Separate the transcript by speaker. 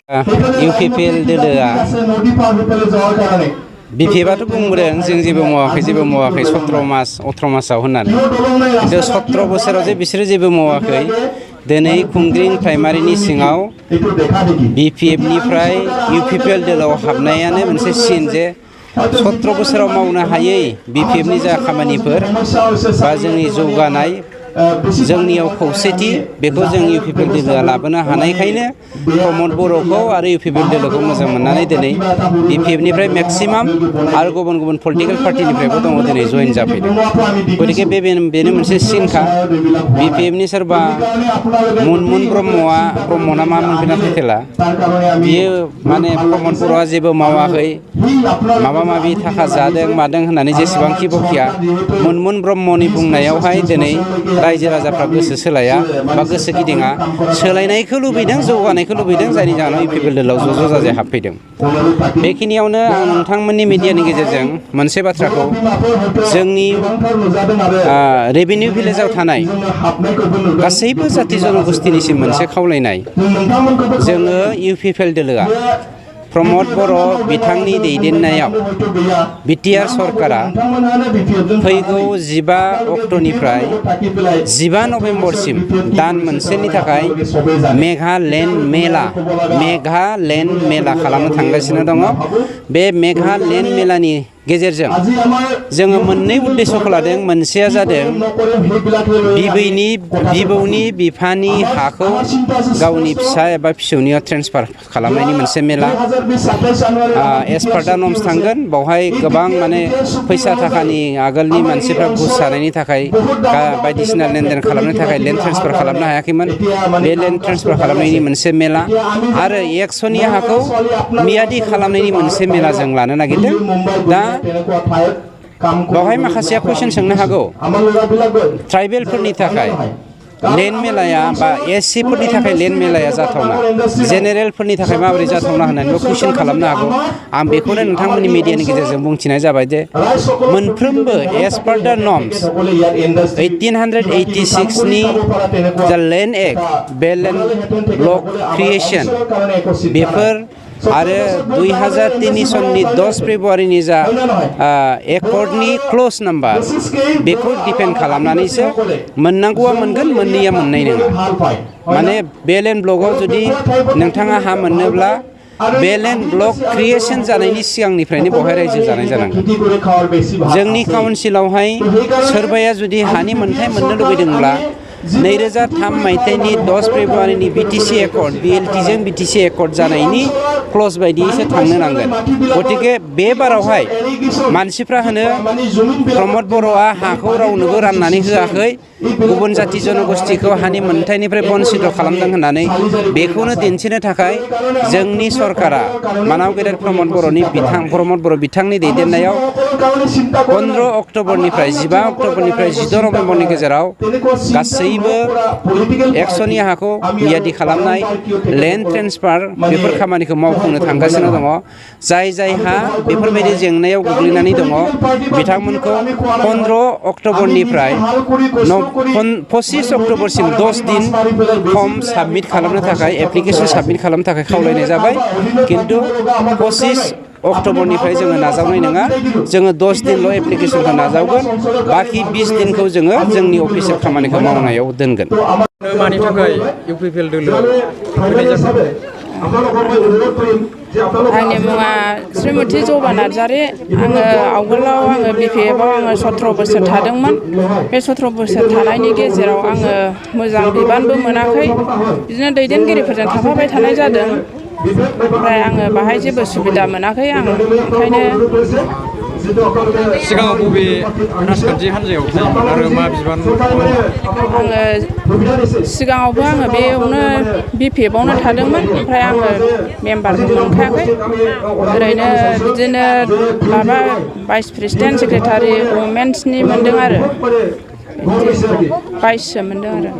Speaker 1: UPPL दोलोआ बिपिएफआथ' बुंबोदों जों जेबो मावाखै 17 मास 18 मासाव होननानै खिन्थु 17 बोसोराव जे बिसोरो जेबो मावाखै दिनै खुंग्रिं प्राइमारिनि सिङाव बिपिएफनिफ्राय इउपिपिएल दोलोआव हाबनायानो मोनसे सिन जे 17 बोसोराव मावनो हायै बिपिएफनि जा खामानिफोर बा जोंनि जौगानाय जोंनियाव खौसेथि बेखौ जों इउपिपिएल दोलोआ लाबोनो हानायखायनो प्रमद बर'खौ आरो इउपिपिएल दोलोखौ मोजां मोननानै दिनै बिपिएफनिफ्राय मेक्सिमाम आरो गुबुन गुबुन पलिटिकेल पार्टिनिफ्रायबो दङ दिनै जइन जाफैदों गतिके बेनो मोनसे सिनखा बिपिएफनि सोरबा मुनमुन ब्रह्मना मा मोनफैना फैथेला बियो माने प्रमद बर'आ जेबो मावाखै माबा माबि थाखा जादों मादों होननानै जेसेबांखि बखिया मुनमुन ब्रह्मनि बुंनायावहाय दिनै रायजो राजाफ्रा गोसो सोलाया बा गोसो गिदिङा सोलायनायखौ लुबैदों जौगानायखौ लुबैदों जायनि जाहोनाव इउपिपिएल दोलोआव ज' जाजाय हाबफैदों बेखिनियावनो आं नोंथांमोननि मिडियानि गेजेरजों मोनसे बाथ्राखौ जोंनि रेभिनिउ भिलेजाव थानाय गासैबो जाथि जनगोष्ठीनिसिम मोनसे खावलायनाय जोङो इउपिपिएल दोलोआ प्रमद बर' बिथांनि दैदेननायाव बिटिआर सरकारा फैगौ 15 अक्ट'निफ्राय 15 नभेम्बरसिम दान मोनसेनि थाखाय मेघालेण्ड मेला खालामनो थांगासिनो दङ बे मेघालेण्ड मेलानि गेजेरजों जोङो मोननै उद्देश्यखौ लादों मोनसेया जादों बिबौनि बिफानि हाखौ गावनि फिसा एबा फिसौनियाव ट्रेन्सफार खालामनायनि मोनसे मेला एसपार्टा नम्स थांगोन बावहाय गोबां माने फैसा थाखानि आगोलनि मानसिफ्रा घुस जानायनि थाखाय बायदिसिना लेनदेन खालामनो थाखाय लेन्ड ट्रेन्सफार खालामनो हायाखैमोन बे लेन्ड ट्रेन्सफार खालामनायनि मोनसे मेला आरो 100नि हाखौ मियादि खालामनायनि मोनसे मेला जों लानो नागिरदों दा बावहाय माखासेया कुइसन सोंनो हागौ ट्राइबेलफोरनि थाखाय लेन्ड मेलाया बा एससिफोरनि थाखाय लेन्ड मेलाया जाथावना जेनेरेलफोरनि थाखाय माबोरै जाथावना होननानैबो कुइसन खालामनो हागौ आं बेखौनो नोंथांमोननि मिडियानि गेजेरजों बुंथिनाय जाबाय जे मोनफ्रोमबो एस पार दा नर्म्स 1886 नि जा लेन्ड एक्ट बे लेन्ड ब्लक क्रिएशन बेफोर आरो 2003 सननि 10 फेब्रुवारिनि जा एकर्डनि क्ल'ज नाम्बार बेखौ डिपेन्ड खालामनानैसो मोननांगौआ मोनगोन मोननैया मोननाय नङा माने बे लेन्ड ब्लकआव जुदि नोंथाङा हा मोननोब्ला बे लेन्ड ब्लक क्रिएशन जानायनि सिगांनिफ्रायनो बेवहाय रायजो जानाय जानांगोन जोंनि काउन्सिलावहाय सोरबाया जुदि हानि मोनथाय मोननो लुबैदोंब्ला 2003 मायथाइनि 10 फेब्रुवारिनि बिटिसि एकर्ड बिएलटिजों बिटिसि एकर्ड जानायनि क्ल'ज बायदियैसो थांनो नांगोन गतिके बे बारावहाय मानसिफ्रा होनो प्रमद बर'आ हाखौ रावनोबो राननानै होआखै गुबुन जाथि जनगोष्ठीखौ हानि मोनथायनिफ्राय बन्सित खालामदों होननानै बेखौनो दिन्थिनो थाखाय जोंनि सरकारा मानाव गेदेर प्रमद बर' बिथांनि दैदेननायाव 15 अक्ट'बरनिफ्राय 15 अक्ट'बरनिफ्राय 16 नभेम्बरनि गेजेराव गासैबो 100नि हाखौ मियादि खालामनाय लेन्ड ट्रेन्सफार बेफोर खामानिखौ मावफुंनो थांगासिनो दङ जायहा बेफोरबायदि जेंनायाव गोग्लैनानै दङ बिथांमोनखौ 15 अक्ट'बरनिफ्राय 25 अक्ट'बरसिम 10 दिन फर्म साबमिट खालामनो थाखाय एप्लिकेसन साबमिट खालामनो थाखाय खावलायनाय जाबाय खिन्थु 25 अक्ट'बरनिफ्राय जोङो नाजावनाय नङा जोङो 10 दिनल' एप्लिकेसनखौ नाजावगोन बाखि 20 दिनखौ जोङो जोंनि अफिसियेल खामानिखौ मावनायाव दोनगोन
Speaker 2: मानि थाखाय इउपिपिएल दोलोआव फैनाय जाखो
Speaker 3: आंनि मुङा श्रीमती जबा नार्जारी आङो आवगोलाव बिपिएफआव 17 बोसोर थादोंमोन बे 17 बोसोर थानायनि गेजेराव आङो मोजां बिबानबो मोनाखै बिदिनो दैदेनगिरिफोरजों थाफाबाय थानाय जादों ओमफ्राय आङो बाहाय जेबो सुबिदा मोनाखै आं ओंखायनो
Speaker 2: सिगाङाव बबे राजखान्थि हान्जायाव थायोमोन आरो मा बिबान
Speaker 3: आङो सिगाङावबो बेयावनो बिपिएफआवनो थादोंमोन ओमफ्राय आङो मेम्बारबो मोनखायाखै ओरैनो बिदिनो माबा भाइस प्रेसिडेन्ट सेक्रेटारि वमेन्सनि मोनदों आरो 22सो मोनदों आरो